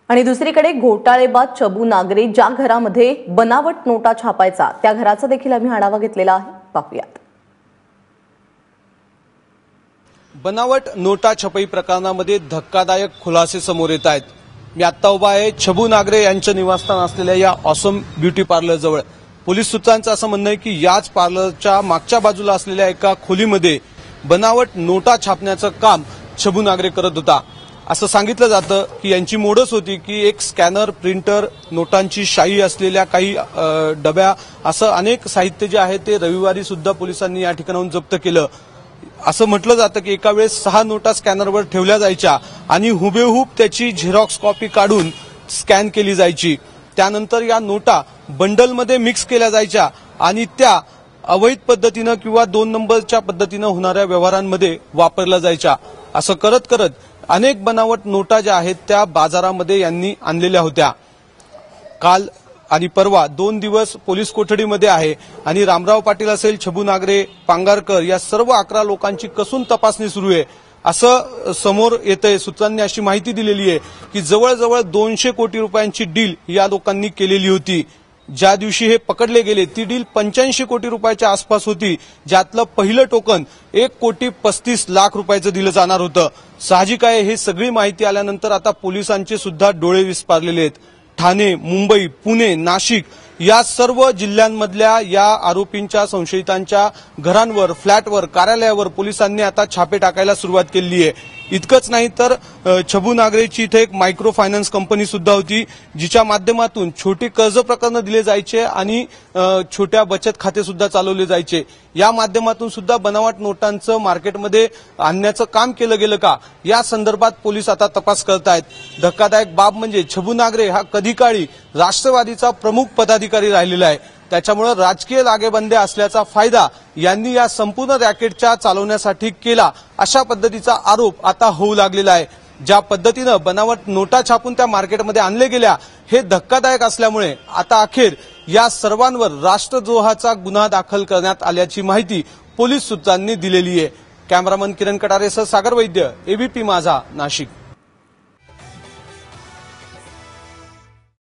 आणि दुसरीकडे घोटाळेबाज चबू नागरे ज्या घरामध्ये बनावट नोटा छापायचा त्या घराचा देखील आम्ही आढावा घेतलेला आहे, पाहूयात। बनावट नोटा छपाई प्रकरणामध्ये धक्कादायक खुलासे समोर येत आहेत। मी आता उभा आहे चबू नागरे यांच्या निवासस्थान असलेल्या या ऑसम ब्युटी पार्लर जवळ। पोलीस सूत्रांचं असं म्हणणं आहे की याच पार्लरच्या मागच्या बाजूला असलेल्या एका खोलीमध्ये बनावट नोटा छापण्याचं काम चबू नागरे करत होता। असं सांगितलं जातं की यांची मोडच होती की एक स्कॅनर, प्रिंटर, नोटांची शाई असलेल्या काही डब्या असं अनेक साहित्य जे आहे ते रविवारी सुद्धा पोलिसांनी या ठिकाणाहून जप्त केलं। असं म्हटलं जातं की एका वेळेस 6 नोटा स्कॅनरवर ठेवल्या जायच्या आणि हुबेहूब त्याची झेरॉक्स कॉपी काढून स्कॅन केली जायची। त्यानंतर या नोटा बंडलमध्ये मिक्स केल्या जायच्या आणि त्या अवैध पद्धतीनं किंवा 2 नंबरच्या पद्धतीनं होणाऱ्या व्यवहारांमध्ये वापरल्या जायच्या। असं करत करत अनेक बनावट नोटा ज्या आहेत त्या बाजारामध्ये यांनी आणलेल्या होत्या। काल आणि परवा 2 दिवस पोलीस कोठडीमध्ये आहे आणि रामराव पाटील असेल, चबू नागरे, पांगारकर या सर्व 11 लोकांची कसून तपासणी सुरू आहे असं समोर येतंय। सूत्रांनी अशी माहिती दिलेली आहे की जवळजवळ 200 कोटी रुपयांची डील या लोकांनी केलेली होती। ज्या दिवशी हे पकडले गेले ती डील 85 कोटी रुपयाच्या आसपास होती, ज्यातलं पहिलं टोकन 1,35,00,000 रुपयाचं दिलं जाणार होतं। साहजिक आहे हे सगळी माहिती आल्यानंतर आता पोलिसांचे सुद्धा डोळे विस्पारलेले आहेत। ठाणे, मुंबई, पुणे, नाशिक या सर्व जिल्ह्यांमधल्या या आरोपींच्या, संशयितांच्या घरांवर, फ्लॅटवर, कार्यालयावर पोलिसांनी आता छापे टाकायला सुरुवात केली आहे। इतकंच नाही तर चबू नागरेची इथे एक मायक्रो फायनान्स कंपनी सुद्धा होती, जिच्या माध्यमातून छोटी कर्ज प्रकरणं दिले जायचे आणि छोट्या बचत खाते सुद्धा चालवले जायचे। या माध्यमातून सुद्धा बनावट नोटांचं मार्केटमध्ये आणण्याचं काम केलं गेलं का या संदर्भात पोलीस आता तपास करत आहेत। धक्कादायक बाब म्हणजे चबू नागरे हा कधी काळी राष्ट्रवादीचा प्रमुख पदाधिकारी राहिलेला आहे। त्याच्यामुळे राजकीय लागेबंद्या असल्याचा फायदा यांनी या संपूर्ण रॅकेटच्या चालवण्यासाठी केला अशा पद्धतीचा आरोप आता होऊ लागलेला आहे। ज्या पद्धतीनं बनावट नोटा छापून त्या मार्केटमध्ये आणले गेल्या हे धक्कादायक असल्यामुळे आता अखेर या सर्वांवर राष्ट्रद्रोहाचा गुन्हा दाखल करण्यात आल्याची माहिती पोलीस सूत्रांनी दिलेली आहे। कॅमेरामन किरण कटारेसह सागर वैद्य, एबीपी माझा, नाशिक।